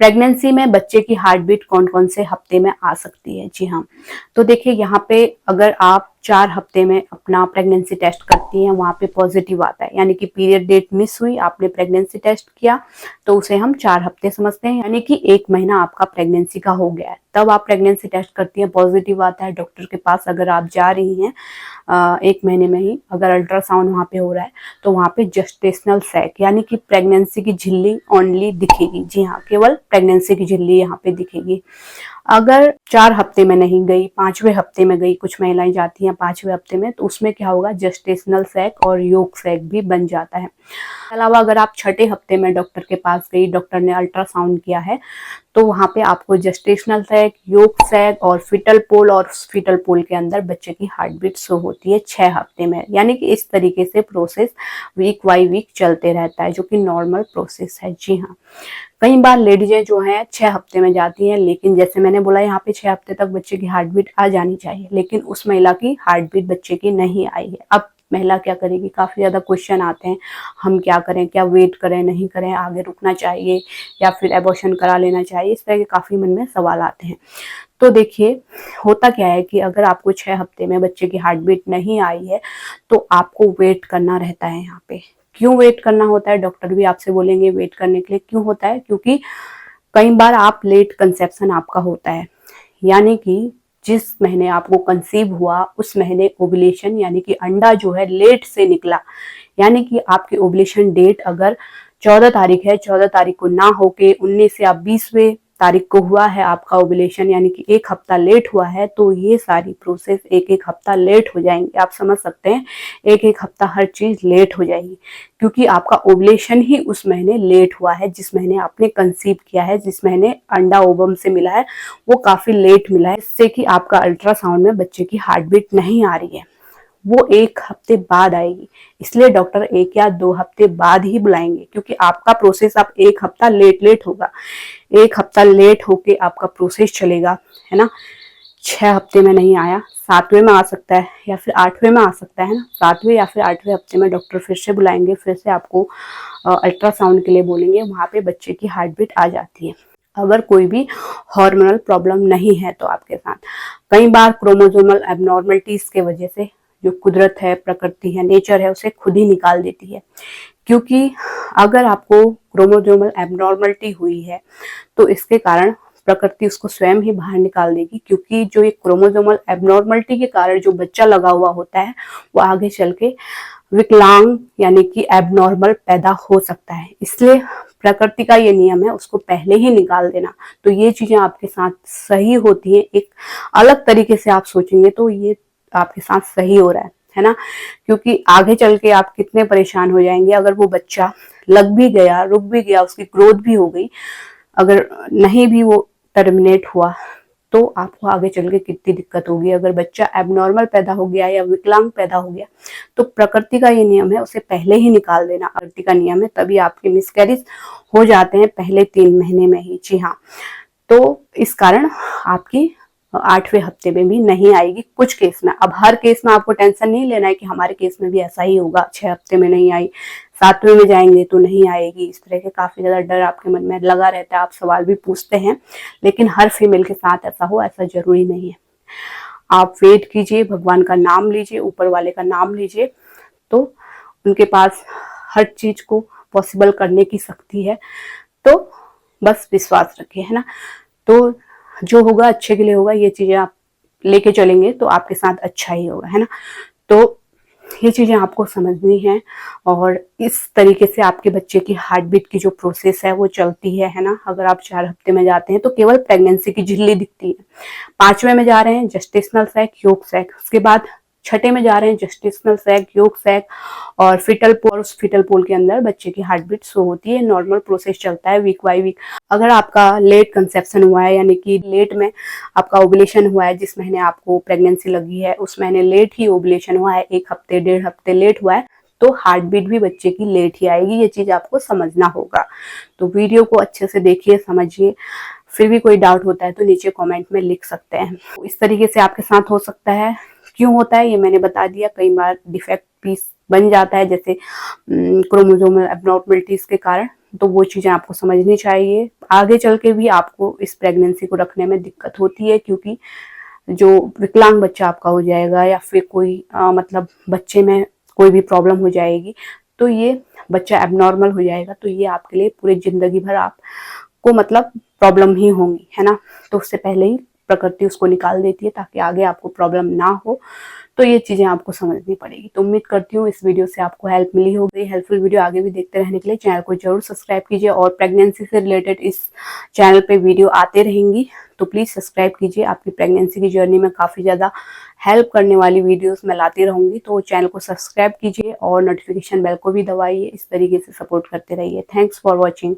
Pregnancy में बच्चे की हार्ट बीट कौन कौन से हफ्ते में आ सकती है। जी हाँ, तो देखिए यहाँ पे अगर आप 4 हफ्ते में अपना प्रेगनेंसी टेस्ट करती हैं, वहां पे पॉजिटिव आता है, यानी कि पीरियड डेट मिस हुई, आपने प्रेगनेंसी टेस्ट किया तो उसे हम 4 हफ्ते समझते हैं, यानी कि 1 महीना आपका प्रेगनेंसी का हो गया है। तब आप प्रेगनेंसी टेस्ट करती हैं, पॉजिटिव आता है, डॉक्टर के पास अगर आप जा रही हैं 1 महीने में ही अगर अल्ट्रासाउंड वहां पे हो रहा है तो वहां पे जस्टेशनल सैक यानी कि प्रेगनेंसी की झिल्ली ओनली दिखेगी। जी हाँ, केवल प्रेगनेंसी की झिल्ली यहाँ पे दिखेगी। अगर 4 हफ्ते में नहीं गई, 5वें हफ्ते में गई, कुछ महिलाएं जाती हैं 5वें हफ्ते में, तो उसमें क्या होगा, जस्टेशनल सैक और योक सैक भी बन जाता है। अलावा अगर आप 6ठे हफ्ते में डॉक्टर के पास गई, डॉक्टर ने अल्ट्रासाउंड किया है, तो वहां पे आपको जस्टेशनल सैक, योक सैक और फीटल पोल के अंदर बच्चे की हार्ट बीट शो होती है 6 हफ्ते में। यानी कि इस तरीके से प्रोसेस वीक बाई वीक चलते रहता है, जो कि नॉर्मल प्रोसेस है। जी हाँ, कई बार लेडीजें जो हैं 6 हफ्ते में जाती हैं, लेकिन जैसे मैंने बोला यहाँ पे 6 हफ्ते तक बच्चे की हार्ट बीट आ जानी चाहिए, लेकिन उस महिला की हार्ट बीट बच्चे की नहीं आई है। अब महिला क्या करेगी, काफी ज्यादा क्वेश्चन आते हैं, हम क्या करें, क्या वेट करें, नहीं करें, आगे रुकना चाहिए या फिर एबॉर्शन करा लेना चाहिए, इस तरह के काफी मन में सवाल आते हैं। तो देखिए, होता क्या है कि अगर आपको 6 हफ्ते में बच्चे की हार्ट बीट नहीं आई है तो आपको वेट करना रहता है। यहाँ पे क्यों वेट करना होता है, डॉक्टर भी आपसे बोलेंगे वेट करने के लिए। क्यों होता है, क्योंकि कई बार आप लेट कंसेप्शन आपका होता है, यानी कि जिस महीने आपको कंसीव हुआ उस महीने ओव्यूलेशन यानी कि अंडा जो है लेट से निकला, यानी कि आपकी ओव्यूलेशन डेट अगर 14 तारीख है, 14 तारीख को ना होके 19 या 20वें तारीख को हुआ है आपका ओव्यूलेशन, यानी कि 1 हफ्ता लेट हुआ है, तो ये सारी प्रोसेस 1 हफ्ता लेट हो जाएंगे। आप समझ सकते हैं, 1 हफ्ता हर चीज लेट हो जाएगी, क्योंकि आपका ओव्यूलेशन ही उस महीने लेट हुआ है, जिस महीने आपने कंसीव किया है, जिस महीने अंडा ओवम से मिला है वो काफी लेट मिला है, इससे कि आपका अल्ट्रासाउंड में बच्चे की हार्ट बीट नहीं आ रही है, वो 1 हफ्ते बाद आएगी। इसलिए डॉक्टर 1 या 2 हफ्ते बाद ही बुलाएंगे, क्योंकि आपका प्रोसेस अब 1 हफ्ता लेट होगा। 1 हफ्ता लेट होके आपका प्रोसेस चलेगा, है ना। 6 हफ्ते में नहीं आया, 7वें में आ सकता है या फिर 8वें में आ सकता है ना। 7वें या फिर 8वें हफ्ते में डॉक्टर फिर से बुलाएंगे, फिर से आपको अल्ट्रासाउंड के लिए बोलेंगे, वहां पे बच्चे की हार्ट बीट आ जाती है। अगर कोई भी हार्मोनल प्रॉब्लम नहीं है तो आपके साथ, कई बार क्रोमोसोमल एबनॉर्मलिटीज के वजह से जो कुदरत है, प्रकृति है, नेचर है, उसे खुद ही निकाल देती है। क्योंकि अगर आपको क्रोमोसोमल एबनॉर्मलिटी हुई है तो इसके कारण प्रकृति उसको स्वयं ही बाहर निकाल देगी, क्योंकि जो ये क्रोमोसोमल एबनॉर्मलिटी के कारण जो बच्चा लगा हुआ होता है वो आगे चल के विकलांग यानी कि एबनॉर्मल पैदा हो सकता है। इसलिए प्रकृति का ये नियम है उसको पहले ही निकाल देना। तो ये चीजें आपके साथ सही होती हैं, एक अलग तरीके से आप सोचेंगे तो ये आपके साथ सही हो रहा है ना। क्योंकि आगे चल के आप कितने परेशान हो जाएंगे, अगर वो बच्चा लग भी गया, रुक भी गया, उसकी ग्रोथ भी हो गई, अगर नहीं भी वो टर्मिनेट हुआ तो आपको आगे चल के कितनी दिक्कत होगी। अगर बच्चा एबनॉर्मल पैदा हो गया या विकलांग पैदा हो गया तो प्रकृति का ये नियम है उसे पहले ही निकाल देना, प्रकृति का नियम है, तभी आपके मिसकैरेज हो जाते हैं पहले 3 महीने में ही। जी हाँ, तो इस कारण आपकी 8वें हफ्ते में भी नहीं आएगी कुछ केस में। अब हर केस में आपको टेंशन नहीं लेना है कि हमारे केस में भी ऐसा ही होगा, 6 हफ्ते में नहीं आई, 7वें में जाएंगे तो नहीं आएगी। इस तरह के काफी ज्यादा डर आपके मन में लगा रहता है, आप सवाल भी पूछते हैं, लेकिन हर फीमेल के साथ ऐसा हो ऐसा जरूरी नहीं है। आप वेट कीजिए, भगवान का नाम लीजिए, ऊपर वाले का नाम लीजिए, तो उनके पास हर चीज को पॉसिबल करने की शक्ति है। तो बस विश्वास रखिए, है ना। तो जो होगा अच्छे के लिए होगा, ये चीजें आप लेके चलेंगे तो आपके साथ अच्छा ही होगा, है ना। तो ये चीजें आपको समझनी है, और इस तरीके से आपके बच्चे की हार्ट बीट की जो प्रोसेस है वो चलती है ना। अगर आप 4 हफ्ते में जाते हैं तो केवल प्रेगनेंसी की झिल्ली दिखती है, 5वें में जा रहे हैं जस्टेशनल सैक, योक सैक, उसके बाद 6ठे में जा रहे हैं जस्टेशनल सैक, योक सैक और फीटल पोल, उस फीटल पोल के अंदर बच्चे की हार्ट बीट शो होती है। नॉर्मल प्रोसेस चलता है वीक बाई वीक। अगर आपका लेट कंसेप्शन हुआ है, यानी कि लेट में आपका ओवुलेशन हुआ है, जिस महीने आपको प्रेगनेंसी लगी है उस महीने लेट ही ओवुलेशन हुआ है, 1 हफ्ते 1.5 हफ्ते लेट हुआ है, तो हार्ट बीट भी बच्चे की लेट ही आएगी। ये चीज आपको समझना होगा। तो वीडियो को अच्छे से देखिए, समझिए। फिर भी कोई डाउट होता है तो नीचे कमेंट में लिख सकते हैं। इस तरीके से आपके साथ हो सकता है। क्यों होता है ये मैंने बता दिया। कई बार डिफेक्ट पीस बन जाता है, जैसे क्रोमोसोमल एबनॉर्मलिटीज के कारण, तो वो चीज़ें आपको समझनी चाहिए। आगे चल के भी आपको इस प्रेगनेंसी को रखने में दिक्कत होती है, क्योंकि जो विकलांग बच्चा आपका हो जाएगा या फिर कोई मतलब बच्चे में कोई भी प्रॉब्लम हो जाएगी, तो ये बच्चा एबनॉर्मल हो जाएगा, तो ये आपके लिए पूरी जिंदगी भर आपको मतलब प्रॉब्लम ही होंगी, है ना। तो उससे पहले ही प्रकृति उसको निकाल देती है ताकि आगे आपको प्रॉब्लम ना हो। तो ये चीजें आपको समझनी पड़ेगी। तो उम्मीद करती हूँ इस वीडियो से आपको हेल्प मिली होगी। हेल्पफुल वीडियो आगे भी देखते रहने के लिए चैनल को जरूर सब्सक्राइब कीजिए, और प्रेगनेंसी से रिलेटेड इस चैनल पे वीडियो आते रहेंगी, तो प्लीज सब्सक्राइब कीजिए। आपकी प्रेगनेंसी की जर्नी में काफी ज्यादा हेल्प करने वाली वीडियोस मैं लाती रहूंगी, तो चैनल को सब्सक्राइब कीजिए और नोटिफिकेशन बेल को भी दबाइए। इस तरीके से सपोर्ट करते रहिए। Thanks for watching.